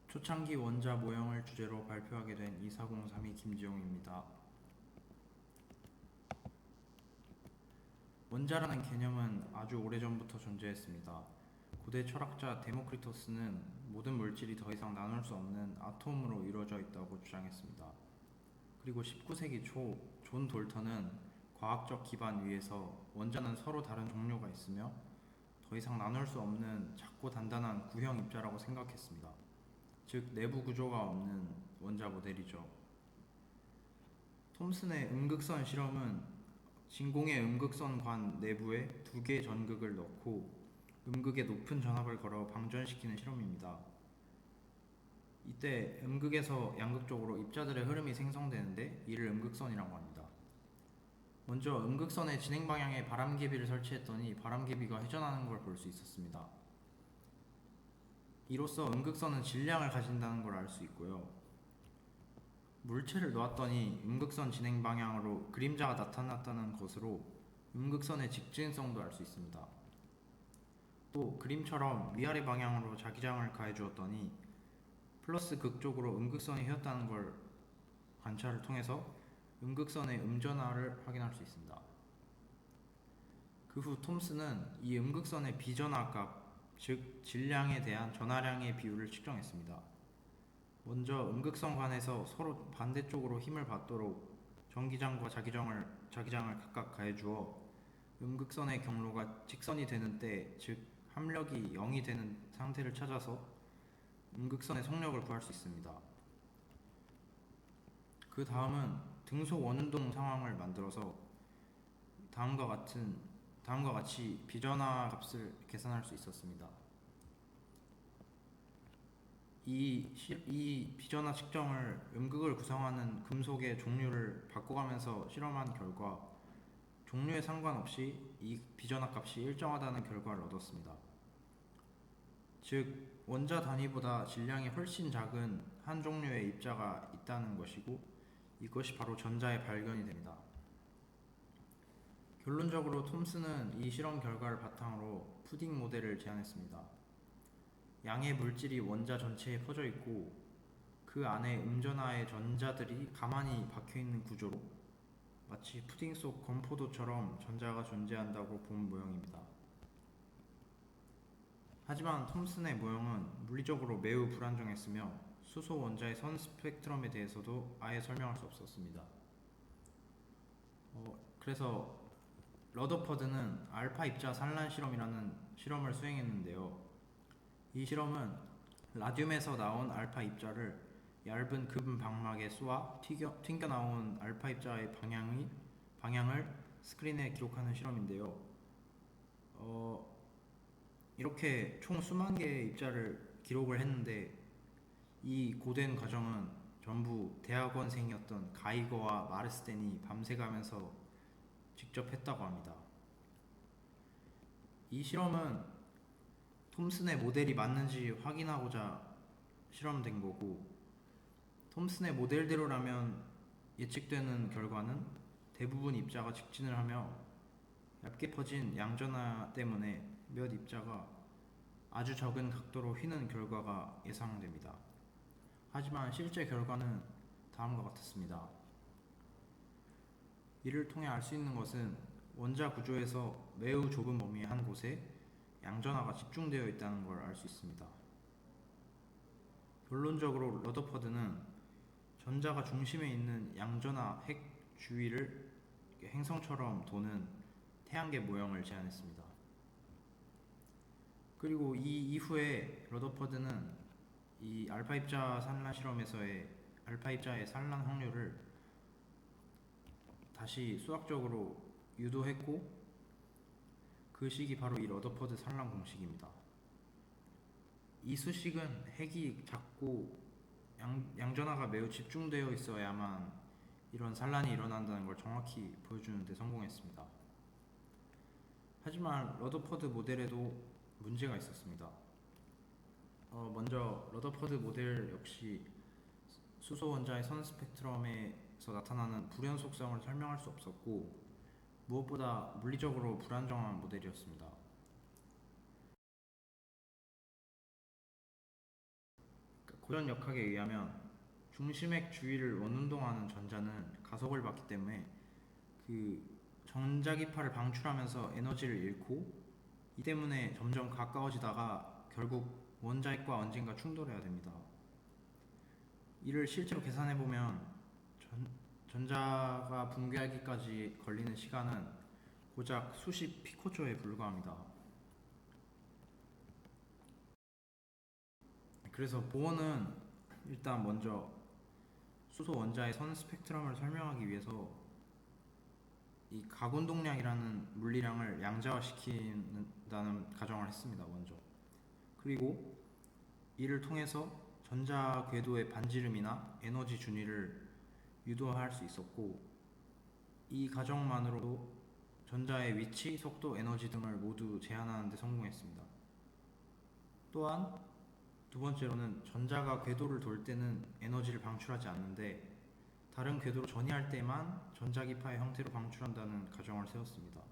초창기 원자 모형을 주제로 발표하게 된 2403이 김지용입니다. 원자라는 개념은 아주 오래전부터 존재했습니다. 고대 철학자 데모크리토스는 모든 물질이 더 이상 나눌 수 없는 아톰으로 이루어져 있다고 주장했습니다. 그리고 19세기 초 존 돌턴은 과학적 기반 위에서 원자는 서로 다른 종류가 있으며 더 이상 나눌 수 없는 작고 단단한 구형 입자라고 생각했습니다. 즉 내부 구조가 없는 원자 모델이죠. 톰슨의 음극선 실험은 진공의 음극선 관 내부에 두 개의 전극을 넣고 음극에 높은 전압을 걸어 방전시키는 실험입니다. 이때 음극에서 양극 쪽으로 입자들의 흐름이 생성되는데 이를 음극선이라고 합니다. 먼저 음극선의 진행 방향에 바람개비를 설치했더니 바람개비가 회전하는 걸 볼 수 있었습니다. 이로써 음극선은 질량을 가진다는 걸 알 수 있고요. 물체를 놓았더니 음극선 진행 방향으로 그림자가 나타났다는 것으로 음극선의 직진성도 알 수 있습니다. 또 그림처럼 위아래 방향으로 자기장을 가해 주었더니 플러스 극쪽으로 음극선이 휘었다는 걸 관찰을 통해서 음극선의 음전화를 확인할 수 있습니다. 그 후 톰슨은 이 음극선의 비전화 값, 즉 질량에 대한 전하량의 비율을 측정했습니다. 먼저 음극선관에서 서로 반대쪽으로 힘을 받도록 전기장과 자기장을 각각 가해주어 음극선의 경로가 직선이 되는 때, 즉 합력이 0이 되는 상태를 찾아서 음극선의 속력을 구할 수 있습니다. 그 다음은 등속 원운동 상황을 만들어서 다음과 같이 비전화 값을 계산할 수 있었습니다. 이 비전화 측정을 음극을 구성하는 금속의 종류를 바꿔가면서 실험한 결과 종류에 상관없이 이 비전화 값이 일정하다는 결과를 얻었습니다. 즉 원자 단위보다 질량이 훨씬 작은 한 종류의 입자가 있다는 것이고 이것이 바로 전자의 발견이 됩니다. 결론적으로 톰슨은 이 실험 결과를 바탕으로 푸딩 모델을 제안했습니다. 양의 물질이 원자 전체에 퍼져 있고 그 안에 음전하의 전자들이 가만히 박혀있는 구조로 마치 푸딩 속 건포도처럼 전자가 존재한다고 본 모형입니다. 하지만 톰슨의 모형은 물리적으로 매우 불안정했으며 수소 원자의 선 스펙트럼에 대해서도 아예 설명할 수 없었습니다. 그래서 러더퍼드는 알파 입자 산란 실험이라는 실험을 수행했는데요. 이 실험은 라듐에서 나온 알파 입자를 얇은 금 방막에 쏘아 튕겨 나온 알파 입자의 방향을 스크린에 기록하는 실험인데요. 이렇게 총 수만 개의 입자를 기록을 했는데 이 고된 과정은 전부 대학원생이었던 가이거와 마르스텐이 밤새 가면서 직접 했다고 합니다. 이 실험은 톰슨의 모델이 맞는지 확인하고자 실험된 거고, 톰슨의 모델대로라면 예측되는 결과는 대부분 입자가 직진을 하며 얇게 퍼진 양전하 때문에 몇 입자가 아주 적은 각도로 휘는 결과가 예상됩니다. 하지만 실제 결과는 다음과 같았습니다. 이를 통해 알 수 있는 것은 원자 구조에서 매우 좁은 범위의 한 곳에 양전하가 집중되어 있다는 걸 알 수 있습니다. 결론적으로 러더퍼드는 전자가 중심에 있는 양전하 핵 주위를 행성처럼 도는 태양계 모형을 제안했습니다. 그리고 이 이후에 러더퍼드는 이 알파 입자 산란 실험에서의 알파 입자의 산란 확률을 다시 수학적으로 유도했고 그 식이 바로 이 러더퍼드 산란 공식입니다. 이 수식은 핵이 작고 양전하가 매우 집중되어 있어야만 이런 산란이 일어난다는 걸 정확히 보여주는 데 성공했습니다. 하지만 러더퍼드 모델에도 문제가 있었습니다. 먼저 러더퍼드 모델 역시 수소 원자의 선 스펙트럼에서 나타나는 불연 속성을 설명할 수 없었고 무엇보다 물리적으로 불안정한 모델이었습니다. 고전 역학에 의하면 중심핵 주위를 원운동하는 전자는 가속을 받기 때문에 그 전자기파를 방출하면서 에너지를 잃고, 이 때문에 점점 가까워지다가 결국 원자핵과 언젠가 충돌해야 됩니다. 이를 실제로 계산해보면 전자가 붕괴하기까지 걸리는 시간은 고작 수십 피코초에 불과합니다. 그래서 보어는 일단 먼저 수소 원자의 선 스펙트럼을 설명하기 위해서 이 가군동량이라는 물리량을 양자화시킨다는 가정을 했습니다. 먼저. 그리고 이를 통해서 전자 궤도의 반지름이나 에너지 준위를 유도할 수 있었고, 이 가정만으로도 전자의 위치, 속도, 에너지 등을 모두 제한하는 데 성공했습니다. 또한 두 번째로는 전자가 궤도를 돌 때는 에너지를 방출하지 않는데 다른 궤도로 전이할 때만 전자기파의 형태로 방출한다는 가정을 세웠습니다.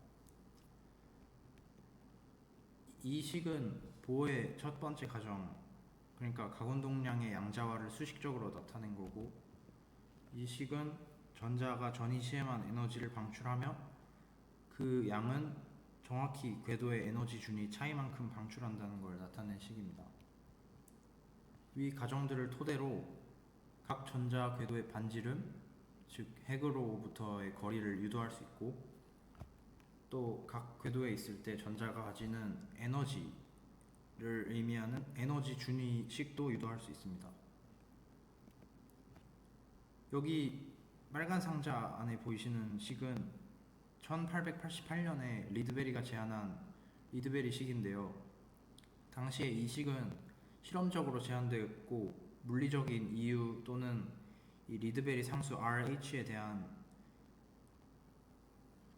이 식은 보어의 첫 번째 가정, 그러니까 가군동량의 양자화를 수식적으로 나타낸 거고, 이 식은 전자가 전이 시에만 에너지를 방출하며 그 양은 정확히 궤도의 에너지 준위 차이만큼 방출한다는 걸 나타낸 식입니다. 위 가정들을 토대로 각 전자 궤도의 반지름, 즉 핵으로부터의 거리를 유도할 수 있고, 또 각 궤도에 있을 때 전자가 가지는 에너지를 의미하는 에너지 준위식도 유도할 수 있습니다. 여기 빨간 상자 안에 보이시는 식은 1888년에 리드베리가 제안한 리드베리 식인데요. 당시에 이 식은 실험적으로 제안되었고 물리적인 이유 또는 이 리드베리 상수 RH에 대한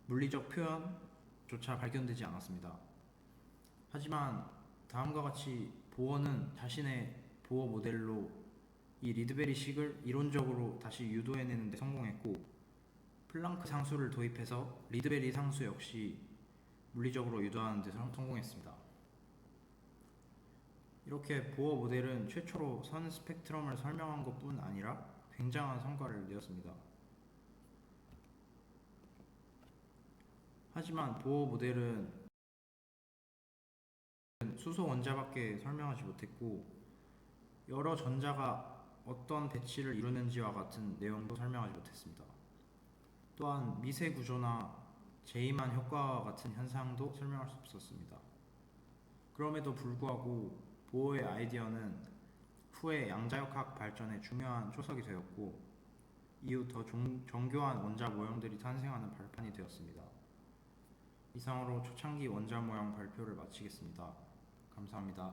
물리적 표현조차 발견되지 않았습니다. 하지만 다음과 같이 보어는 자신의 보어 모델로 이 리드베리 식을 이론적으로 다시 유도해내는 데 성공했고, 플랑크 상수를 도입해서 리드베리 상수 역시 물리적으로 유도하는 데 성공했습니다. 이렇게 보어 모델은 최초로 선 스펙트럼을 설명한 것뿐 아니라 굉장한 성과를 내었습니다. 하지만 보어 모델은 수소 원자밖에 설명하지 못했고, 여러 전자가 어떤 배치를 이루는지와 같은 내용도 설명하지 못했습니다. 또한 미세 구조나 제이만 효과와 같은 현상도 설명할 수 없었습니다. 그럼에도 불구하고 보어의 아이디어는 후에 양자역학 발전에 중요한 초석이 되었고, 이후 더 정교한 원자 모형들이 탄생하는 발판이 되었습니다. 이상으로 초창기 원자 모형 발표를 마치겠습니다. 감사합니다.